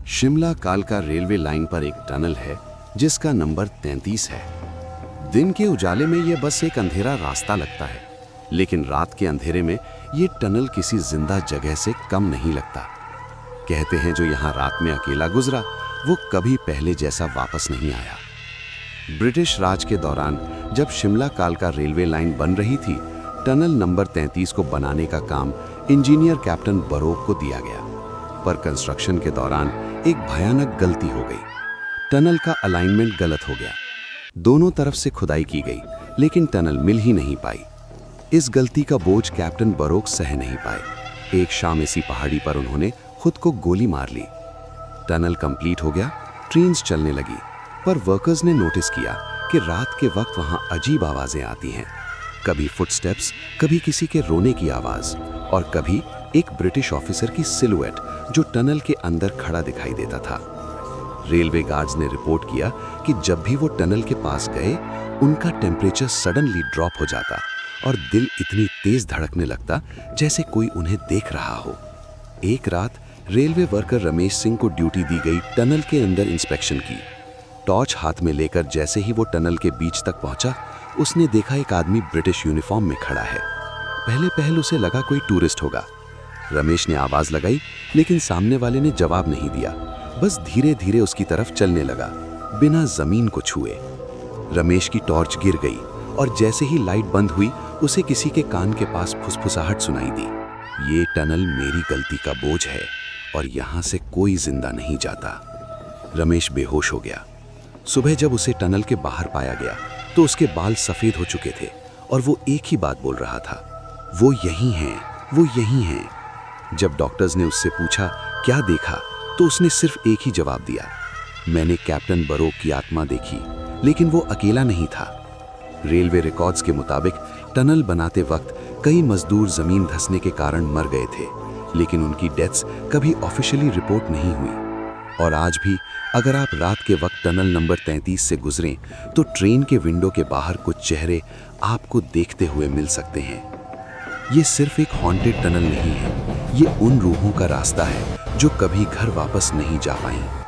शिमला कालका railway line पर एक टनल है जिसका नंबर 33 है। दिन के उजाले में यह बस एक अंधेरा रास्ता लगता है, लेकिन रात के अंधेरे में ये टनल किसी जिंदा जगह से कम नहीं लगता। कहते हैं जो यहाँ रात में अकेला गुजरा वो कभी पहले जैसा वापस नहीं आया। ब्रिटिश राज के दौरान जब शिमला कालका रेलवे लाइन बन रही थी, टनल नंबर 33 को बनाने का काम इंजीनियर कैप्टन बरोक को दिया गया, पर कंस्ट्रक्शन के दौरान एक भयानक गलती हो गई। टनल का अलाइनमेंट गलत हो गया। दोनों तरफ से खुदाई की गई, लेकिन टनल मिल ही नहीं पाई। इस गलती का बोझ कैप्टन बरोक सह नहीं पाए। एक शाम इसी पहाड़ी पर उन्होंने खुद को गोली मार ली। टनल कंप्लीट हो गया, ट्रेन्स चलने लगी, पर वर्कर्स ने नोटिस किया कि रात के वक्त वहां अजीब आवाजें आती हैं। कभी फुटस्टेप्स, कभी किसी के रोने की आवाज और कभी एक ब्रिटिश ऑफिसर की सिलुएट जो टनल के अंदर खड़ा दिखाई देता था। रेलवे गार्ड्स ने रिपोर्ट किया कि जब भी वो टनल के पास गए, उनका टेम्परेचर सडनली ड्रॉप हो जाता और दिल इतनी तेज धड़कने लगता जैसे कोई उन्हें देख रहा हो। एक रात रेलवे वर्कर रमेश सिंह को ड्यूटी दी गई टनल के अंदर इंस्पेक्शन की। टॉर्च हाथ में लेकर जैसे ही वो टनल के बीच तक पहुंचा, उसने देखा एक आदमी ब्रिटिश यूनिफॉर्म में खड़ा है। पहले उसे लगा कोई टूरिस्ट होगा। रमेश ने आवाज लगाई, लेकिन सामने वाले ने जवाब नहीं दिया, बस धीरे धीरे उसकी तरफ चलने लगा, बिना जमीन को छुए। रमेश की टॉर्च गिर गई और जैसे ही लाइट बंद हुई, उसे किसी के कान के पास फुसफुसाहट सुनाई दी। ये टनल मेरी गलती का बोझ है और यहां से कोई जिंदा नहीं जाता। रमेश बेहोश हो गया। सुबह जब उसे टनल के बाहर पाया गया तो उसके बाल सफेद हो चुके थे और वो एक ही बात बोल रहा था, वो यहीं हैं, वो यहीं हैं। जब डॉक्टर्स ने उससे पूछा क्या देखा, तो उसने सिर्फ एक ही जवाब दिया, मैंने कैप्टन बरोक की आत्मा देखी, लेकिन वो अकेला नहीं था। रेलवे रिकॉर्ड्स के मुताबिक टनल बनाते वक्त कई मजदूर जमीन धंसने के कारण मर गए थे, लेकिन उनकी डेथ्स कभी ऑफिशियली रिपोर्ट नहीं हुई। और आज भी अगर आप रात के वक्त टनल नंबर 33 से गुजरें तो ट्रेन के विंडो के बाहर कुछ चेहरे आपको देखते हुए मिल सकते हैं। ये सिर्फ एक हॉन्टेड टनल नहीं है, ये उन रूहों का रास्ता है जो कभी घर वापस नहीं जा पाईं।